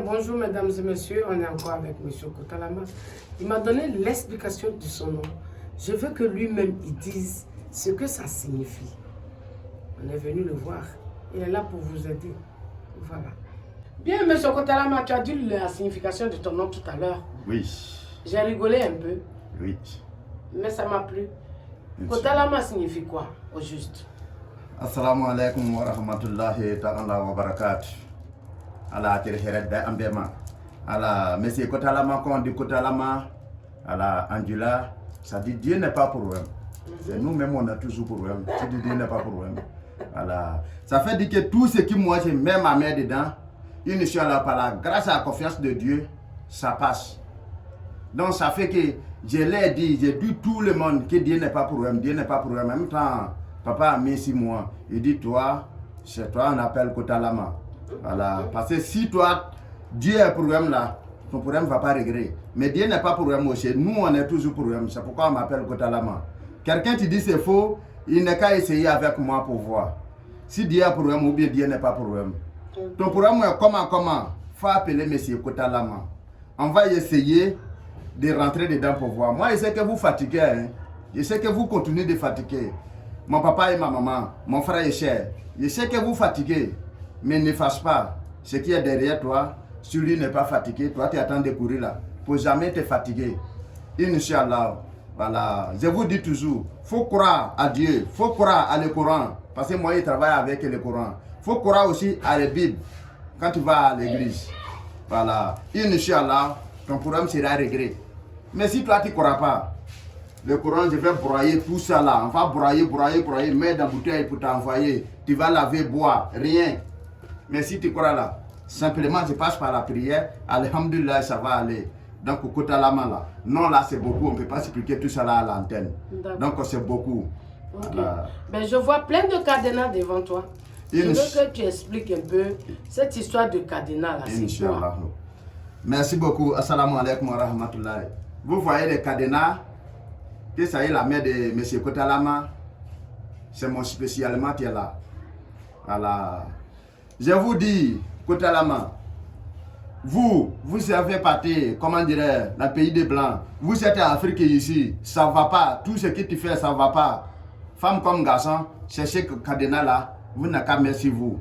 bonjour mesdames et messieurs, on est encore avec M. Kotalama. Il m'a donné l'explication de son nom. Je veux que lui-même il dise ce que ça signifie. On est venu le voir. Il est là pour vous aider. Voilà. Bien, M. Kotalama, tu as dit la signification de ton nom tout à l'heure. Oui. J'ai rigolé un peu. Oui. Mais ça m'a plu. Kotalama signifie quoi, au juste? Assalamu alaikum wa rahmatullahi ta'ala wa barakatuh. Ala tirhiret da ambema. Ala monsieur Kotalama, quand on dit Kotalama, ala Angela, ça dit Dieu n'est pas pour eux. C'est nous-mêmes on a toujours pour eux. Ça dit Dieu n'est pas pour eux. Voilà. Ça fait dire que tout ce qui moi j'ai mis ma main dedans, Inch'Allah par la grâce à la confiance de Dieu, ça passe. Donc ça fait que je l'ai dit, j'ai dit tout le monde que Dieu n'est pas pour eux, Dieu n'est pas pour eux. En même temps, papa a mis 6 mois. Il dit toi, chez toi on appelle Kotalama. Voilà. Parce que si toi, Dieu est pour eux là, ton problème ne va pas régler. Mais Dieu n'est pas pour eux aussi. Nous on est toujours pour eux. C'est pourquoi on m'appelle Kotalama. Quelqu'un te dit c'est faux, il n'est qu'à essayer avec moi pour voir. Si Dieu est pour eux ou bien Dieu n'est pas pour eux. Ton problème est comment? Faut appeler monsieur Kotalama. On va essayer de rentrer dedans pour voir. Moi, je sais que vous fatiguez. Hein? Je sais que vous continuez de fatiguer. Mon papa et ma maman, mon frère est cher. Je sais que vous fatiguez. Mais ne fâche pas. Ce qui est derrière toi, si lui n'est pas fatigué, toi tu attends de courir là. Pour jamais te fatiguer. Inch'Allah. Voilà. Je vous dis toujours, faut croire à Dieu. Faut croire à le Coran. Parce que moi, je travaille avec le Coran. Faut croire aussi à la Bible. Quand tu vas à l'église. Voilà. Inch'Allah, ton problème sera réglé. Mais si toi tu ne crois pas, le Coran, je vais broyer tout ça là. On va broyer, mettre dans la bouteille pour t'envoyer. Tu vas laver, boire, rien. Mais si tu crois là, simplement je passe par la prière, alhamdulillah, ça va aller. Donc, Kotalama là, non là c'est beaucoup, on ne peut pas expliquer tout ça là à l'antenne. Donc c'est beaucoup. Okay. Voilà. Ben, je vois plein de cadenas devant toi. Je veux que tu expliques un peu cette histoire de cadenas là. C'est quoi? Merci beaucoup. Assalamu alaikum wa rahmatullahi. Vous voyez les cadenas, que ça est la main de M. Kotalama, c'est mon spécialement qui est là. Voilà. Je vous dis, Kotalama, vous avez parti, comment dirais dans le pays des Blancs. Vous êtes en Afrique ici, ça ne va pas. Tout ce que tu fais, ça ne va pas. Femme comme garçon, cherchez ce cadenas là, vous n'avez qu'à merci vous.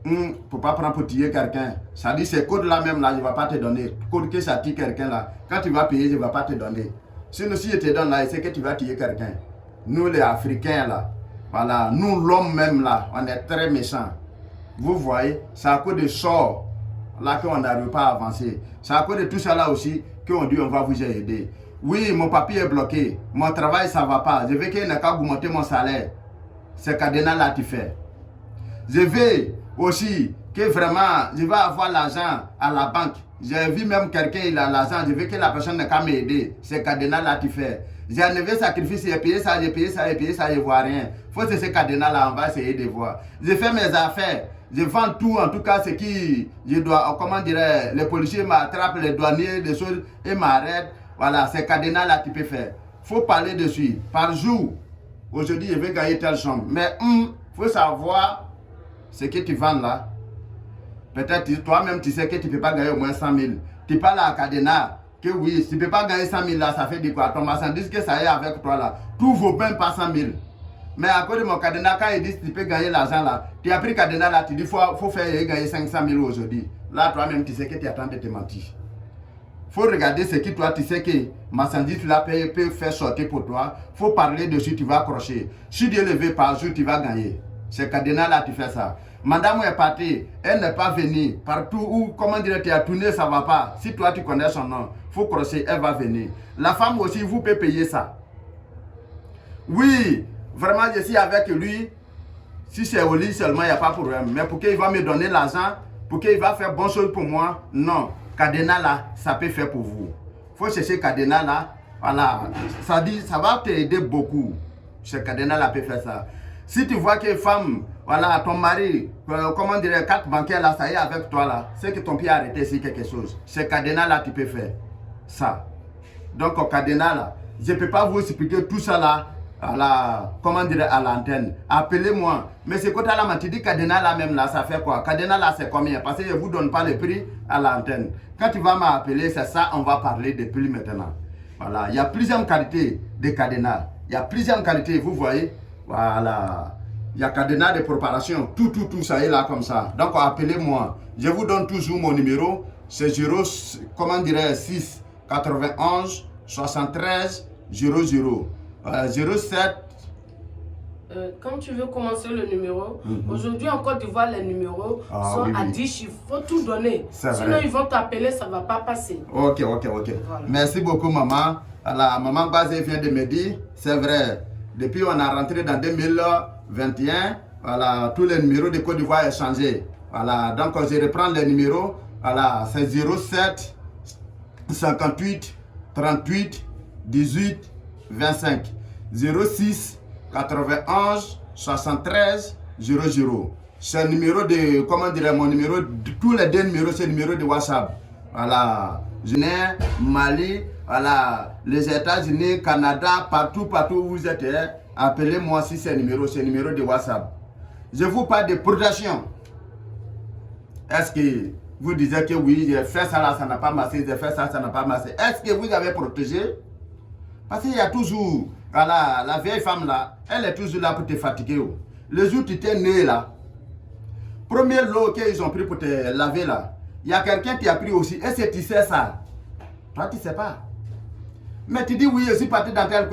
Pour ne pas prendre pour tuer quelqu'un. Ça dit, ces codes là même là, je ne vais pas te donner. Code que ça tue quelqu'un là, quand tu vas payer, je ne vais pas te donner. Sinon, si je te donne là, c'est que tu vas tuer quelqu'un. Nous les Africains là, voilà, nous l'homme même là, on est très méchants. Vous voyez, c'est à cause de sort là qu'on n'arrive pas à avancer. C'est à cause de tout ça là aussi qu'on dit on va vous aider. Oui, mon papier est bloqué, mon travail ça ne va pas. Je veux qu'il n'a qu'à augmenter mon salaire. C'est cadenas là tu fais. Je veux aussi que vraiment, je vais avoir l'argent à la banque. J'ai vu même quelqu'un, il a l'argent, je veux que la personne n'a qu'à m'aider. C'est cadenas là tu fais. J'ai enlevé sacrifice, j'ai payé ça, je ne vois rien. Faut que ce cadenas là, on va essayer de voir. Je fais mes affaires, je vends tout, en tout cas ce qui, je dois, comment dirais, les policiers m'attrapent, les douaniers, des choses, et m'arrêtent. Voilà, c'est cadenas là tu peux faire. Faut parler dessus. Par jour, aujourd'hui je vais gagner telle somme. Mais faut savoir ce que tu vends là. Peut-être toi-même tu sais que tu ne peux pas gagner au moins 100 000. Tu parles à cadenas. Que oui, si tu ne peux pas gagner 100 000 là, ça fait du quoi? Ton marchandise que ça y est avec toi là, tout vaut même pas 100 000. Mais à cause de mon cadenas, quand il dit que tu peux gagner l'argent là, tu as pris cadenas là, tu dis faut faire gagner 500 000 aujourd'hui. Là, toi-même, tu sais que tu attends de te mentir. Il faut regarder ce que toi, tu sais que marchandise là peut faire sortir pour toi. Il faut parler dessus, tu vas accrocher. Si Dieu le veut par jour, tu vas gagner. C'est cadenas là, tu fais ça. Madame est partie, elle n'est pas venue. Partout où, comment dire, tu as tourné, ça ne va pas. Si toi, tu connais son nom, il faut crocher, elle va venir. La femme aussi, vous pouvez payer ça. Oui, vraiment, je suis avec lui. Si c'est au lit seulement, il n'y a pas de problème. Mais pour qu'il va me donner l'argent, pour qu'il va faire bonne chose pour moi, non. Cadenas là, ça peut faire pour vous. Il faut chercher cadenas là. Voilà, ça dit, ça va t'aider beaucoup. Ce cadenas là peut faire ça. Si tu vois que femme, voilà, ton mari, comment dire, carte bancaire là, ça y est avec toi là, c'est que ton pied a arrêté ici quelque chose. Ce cadenas là, tu peux faire ça. Donc au cadenas là, je ne peux pas vous expliquer tout ça là comment dire, à l'antenne. Appelez-moi. Mais c'est côté là, tu dis cadenas là même là, ça fait quoi? Cadenas là, c'est combien? Parce que je ne vous donne pas le prix à l'antenne. Quand tu vas m'appeler, c'est ça, on va parler de prix maintenant. Voilà, il y a plusieurs qualités de cadenas. Il y a plusieurs qualités, vous voyez. Voilà. Il y a cadenas de préparation. Tout ça est là comme ça. Donc, appelez-moi. Je vous donne toujours mon numéro. C'est 6 91 73 00. 07. Quand tu veux commencer le numéro, aujourd'hui en Côte d'Ivoire, les numéros sont à 10 chiffres. Il faut tout donner. Sinon, ils vont t'appeler, ça ne va pas passer. Ok. Voilà. Merci beaucoup, maman. Alors, maman Bazé vient de me dire, c'est vrai. Depuis on a rentré dans 2021, voilà, tous les numéros de Côte d'Ivoire ont changé. Voilà, donc je reprends les numéros. Voilà, c'est 07 58 38 18 25 06 91 73 00. C'est le numéro de, comment dire, mon numéro, tous les deux numéros, c'est le numéro de WhatsApp. Voilà, Guinée, Mali, voilà, les États-Unis, Canada, partout où vous êtes, appelez-moi si c'est le numéro de WhatsApp. Je vous parle de protection. Est-ce que vous disiez que oui, j'ai fait ça là, ça n'a pas marché, j'ai fait ça, ça n'a pas marché. Est-ce que vous avez protégé? Parce qu'il y a toujours, voilà, la vieille femme là, elle est toujours là pour te fatiguer. Le jour où tu t'es né là, premier lot qu'ils ont pris pour te laver là, il y a quelqu'un qui a pris aussi. Est-ce que tu sais ça? Toi, tu ne sais pas. Mais tu dis oui, je suis parti dans tel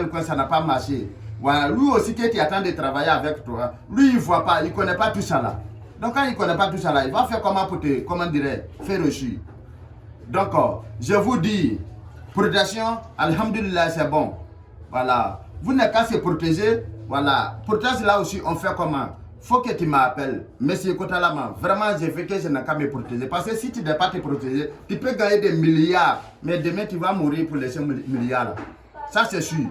coin, ça n'a pas marché. Voilà, lui aussi qui attend de travailler avec toi, lui il ne voit pas, il ne connaît pas tout ça là. Donc quand il ne connaît pas tout ça là, il va faire comment pour te, comment dirais, faire reçu. Donc, je vous dis, protection, alhamdulillah, c'est bon. Voilà. Vous n'avez qu'à se protéger. Voilà. Protéger là aussi, on fait comment? Faut que tu m'appelles. Monsieur Kotalama, vraiment, je veux que je n'ai qu'à me protéger. Parce que si tu ne peux pas te protéger, tu peux gagner des milliards. Mais demain, tu vas mourir pour laisser milliards. Ça, c'est sûr.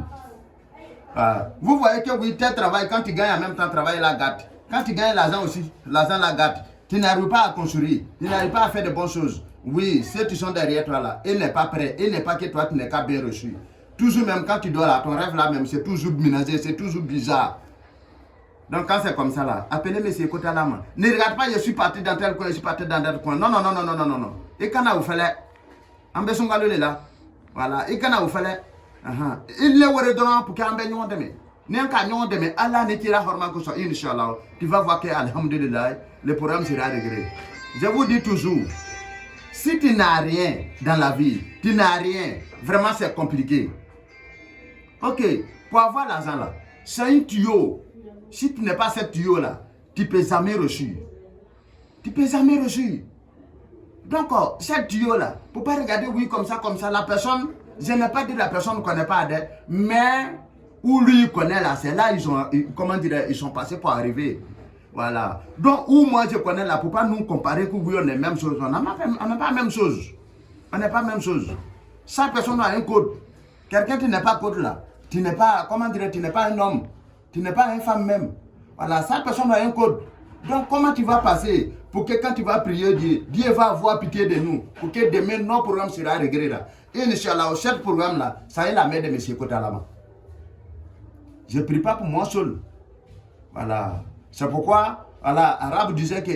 Vous voyez que oui, tel travail, quand tu gagnes en même temps, travail la gâte. Quand tu gagnes l'argent aussi, l'argent la gâte. Tu n'arrives pas à construire. Tu n'arrives pas à faire de bonnes choses. Oui, ceux qui sont derrière toi là, il n'est pas prêt. Il n'est pas que toi, tu n'es qu'à bien reçu. Toujours même quand tu dors là, ton rêve là même, c'est toujours ménagé, c'est toujours bizarre. Donc quand c'est comme ça là, appelez M. Kotalama. Ne regarde pas, je suis parti dans tel coin, je suis parti dans tel coin. Non. Et quand vous faites, en baissant là, voilà, et quand vous faites, il est au dedans pour qu'il y ait un demi. Allah ne tira horma que ça, Inch'Allah. Tu vas voir que, alhamdulillah, le programme sera réglé. Je vous dis toujours, si tu n'as rien dans la vie, tu n'as rien, vraiment c'est compliqué. Ok, pour avoir l'argent là, c'est un tuyau. Si tu n'es pas ce tuyau là, tu ne peux jamais reçu. Tu ne peux jamais reçu. Donc, ce tuyau là, pour ne pas regarder oui comme ça, la personne, je n'ai pas dit la personne ne connaît pas d'elle, mais où lui connaît là, c'est là ils ont, comment dire, ils sont passés pour arriver. Voilà. Donc, où moi je connais là, pour ne pas nous comparer que oui on est la même chose. On n'est pas la même chose. On n'est pas la même chose. Chaque personne a un code. Quelqu'un qui n'est pas code là, tu n'es pas, comment dire, tu n'es pas un homme. Tu n'es pas une femme même. Voilà, chaque personne a un code. Donc, comment tu vas passer pour que quand tu vas prier Dieu, Dieu va avoir pitié de nous. Pour que demain, nos programmes seront réglés là. Et Inch'Allah, ce programme là, ça est la main de M. Kotalama. Je ne prie pas pour moi seul. Voilà. C'est pourquoi, voilà, l'arabe disait que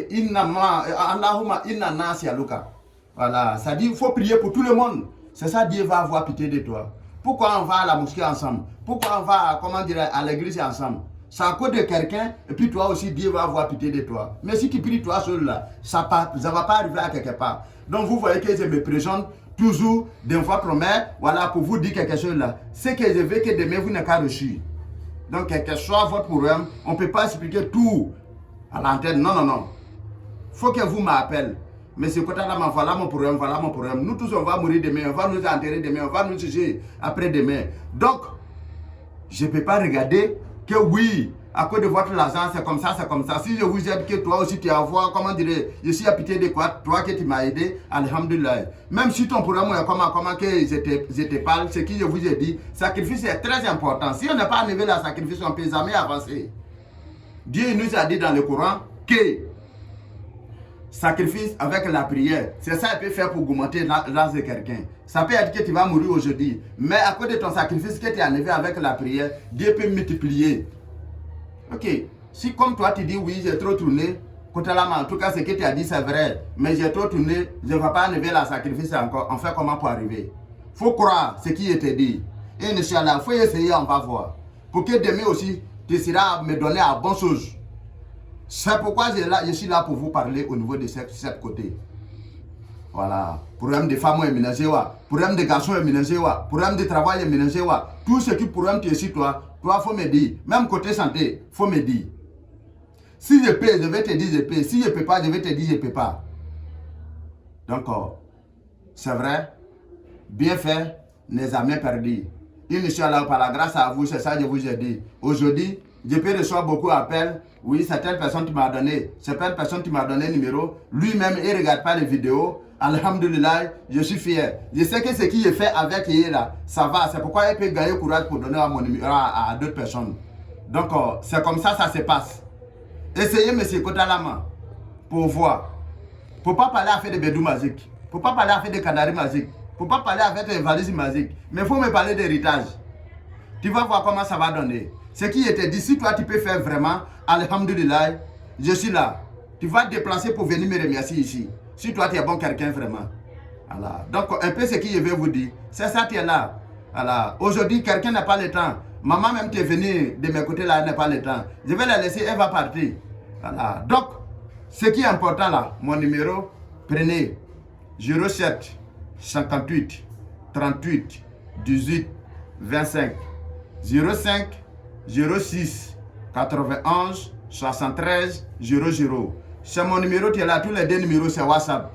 Allahumma inna nasi aluka. Voilà. Ça dit, il faut prier pour tout le monde. C'est ça, Dieu va avoir pitié de toi. Pourquoi on va à la mosquée ensemble? Pourquoi on va, comment dire, à l'église ensemble? C'est à cause de quelqu'un, et puis toi aussi, Dieu va avoir pitié de toi. Mais si tu pries toi seul là, ça ne va pas arriver à quelque part. Donc vous voyez que je me présente toujours d'une fois promesse, voilà, pour vous dire quelque chose là. C'est que je veux que demain vous n'ayez qu'à reçu. Donc, quel que soit votre problème, on ne peut pas expliquer tout à l'antenne. Non. Il faut que vous m'appelez. Monsieur Kotalama, voilà mon problème. Nous tous, on va mourir demain, on va nous enterrer demain, on va nous juger après-demain. Donc, je ne peux pas regarder que oui, à cause de votre argent, c'est comme ça. Si je vous aide, que toi aussi tu as voir, comment dire, je suis à pitié de quoi, toi que tu m'as aidé, alhamdulillah. Même si ton programme est comment que je te parle, ce que je vous ai dit, sacrifice est très important. Si on n'est pas arrivé à la sacrifice, on ne peut jamais avancer. Dieu nous a dit dans le Coran que sacrifice avec la prière. C'est ça qu'il peut faire pour augmenter l'âge de quelqu'un. Ça peut être que tu vas mourir aujourd'hui, mais à cause de ton sacrifice que tu as enlevé avec la prière, Dieu peut multiplier. Ok, si comme toi tu dis oui, j'ai trop tourné, en tout cas ce que tu as dit c'est vrai, mais j'ai trop tourné, je ne vais pas enlever la sacrifice encore. On fait comment pour arriver? Il faut croire ce qui était dit. Et Inch'Allah, il faut essayer, on va voir. Pour que demain aussi, tu seras me donner à bonne chose. C'est pourquoi je suis là pour vous parler au niveau de cette côté. Voilà. Problème des femmes est ménagé, problème des garçons est ménagé, problème de travail est ménagé, tout ce qui problème tu es ici, toi, faut me dire. Même côté santé, faut me dire. Si je peux, je vais te dire je peux. Si je ne peux pas, je vais te dire je ne peux pas. Donc, c'est vrai, bien fait n'est jamais perdu. Inch'Allah, par la grâce à vous, c'est ça que je vous ai dit. Aujourd'hui, je peux recevoir beaucoup d'appels. Oui, certaines personnes qui m'ont donné, certaines personnes qui m'ont donné le numéro. Lui-même, il ne regarde pas les vidéos. Alhamdulillah, je suis fier. Je sais que ce qu'il a fait avec hier là, ça va. C'est pourquoi il peut gagner courage pour donner à mon numéro à d'autres personnes. Donc, c'est comme ça se passe. Essayez, M. Kotalama, pour voir. Pour ne pas parler avec des bédous magiques. Pour ne pas parler avec des canaris magiques. Pour ne pas parler avec des valises magiques. Mais il faut me parler d'héritage. Tu vas voir comment ça va donner. Ce qui était dit, si toi tu peux faire vraiment, alhamdulillah, je suis là. Tu vas te déplacer pour venir me remercier ici. Si toi tu es bon quelqu'un vraiment. Voilà. Donc un peu ce que je vais vous dire, c'est ça tu es là. Voilà. Aujourd'hui quelqu'un n'a pas le temps. Maman même qui est venue de mes côtés là, elle n'a pas le temps. Je vais la laisser, elle va partir. Voilà. Donc, ce qui est important là, mon numéro, prenez 07 58 38 18 25 05 06 91 73 00. C'est mon numéro qui est là, tous les deux numéros c'est WhatsApp.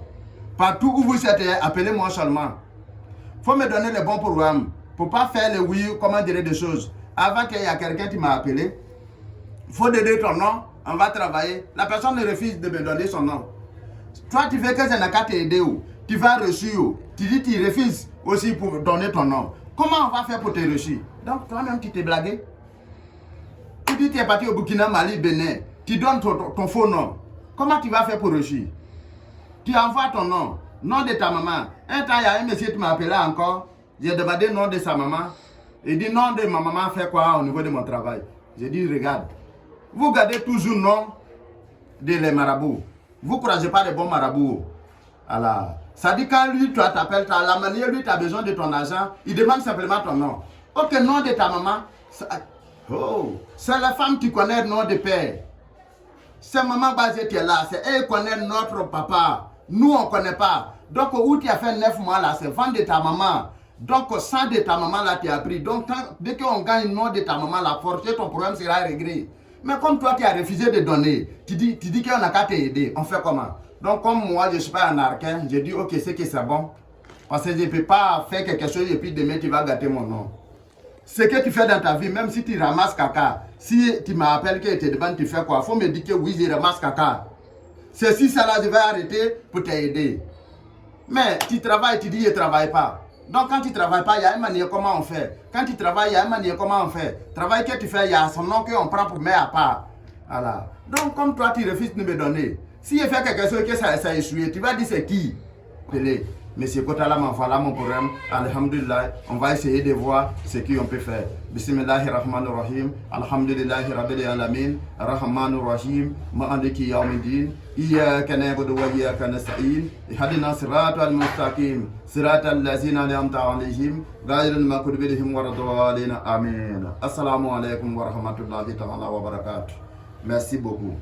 Partout où vous êtes, appelez-moi seulement. Il faut me donner le bon programme pour ne pas faire le oui, comment dire des choses. Avant qu'il y ait quelqu'un qui m'a appelé, il faut donner ton nom, on va travailler. La personne ne refuse de me donner son nom. Toi, tu fais que je n'ai qu'à t'aider, tu vas reçu, tu dis tu refuses aussi pour donner ton nom. Comment on va faire pour te reçu? Donc toi-même tu t'es blagué. Tu dis tu es parti au Burkina, Mali, Bénin, tu donnes ton faux nom. Comment tu vas faire pour reçu? Tu envoies ton nom, nom de ta maman. Un temps, il y a un monsieur qui m'a appelé encore. J'ai demandé le nom de sa maman. Il dit nom de ma maman fait quoi au niveau de mon travail? J'ai dit regarde. Vous gardez toujours le nom de les marabouts. Vous ne croisez pas les bons marabouts. Alors, ça dit quand lui, toi t'appelles, la manière, lui, tu as besoin de ton argent, il demande simplement ton nom. Ok, nom de ta maman. Oh, c'est la femme qui connaît le nom de père. C'est maman basée qui est là, c'est elle qui connaît notre papa. Nous, on ne connaît pas. Donc, où tu as fait 9 mois là, c'est vendre de ta maman. Donc, sang de ta maman là, tu as pris. Donc, dès qu'on gagne le nom de ta maman là, forcément ton problème sera réglé. Mais comme toi, tu as refusé de donner, tu dis qu'on n'a qu'à t'aider. On fait comment? Donc, comme moi, je ne suis pas un arquin, je dis, ok, c'est que c'est bon. Parce que je ne peux pas faire quelque chose et puis demain, tu vas gâter mon nom. Ce que tu fais dans ta vie, même si tu ramasses caca, si tu m'appelles que tu es devant, tu fais quoi? Il faut me dire que oui, je ramasse caca. C'est si ça là, je vais arrêter pour t'aider. Mais tu travailles, tu dis, je ne travaille pas. Donc quand tu ne travailles pas, il y a une manière comment on fait. Quand tu travailles, il y a une manière comment on fait. Travail que tu fais, il y a son nom qu'on prend pour mettre à part. Voilà. Donc comme toi, tu refuses de me donner. Si je fais quelque chose que ça a échoué, tu vas dire c'est qui? Pelé. Monsieur Kotalama, voilà mon programme. Alhamdulillah, on va essayer de voir ce qu'on peut faire. Bismillahirrahmanirrahim. Alhamdulillahi rabbil alamin. Rahmanirrahim. Ma'aliki yawmiddin. Iyyaka na'budu wa iyyaka nasta'in. Ihdina siratal mustaqim. Siratal ladzina an'amta 'alaihim ghayril maghdubi 'alaihim waladdallin. Amin. Assalamu alaikum wa rahmatullahi ta'ala wa barakatuh. Merci beaucoup.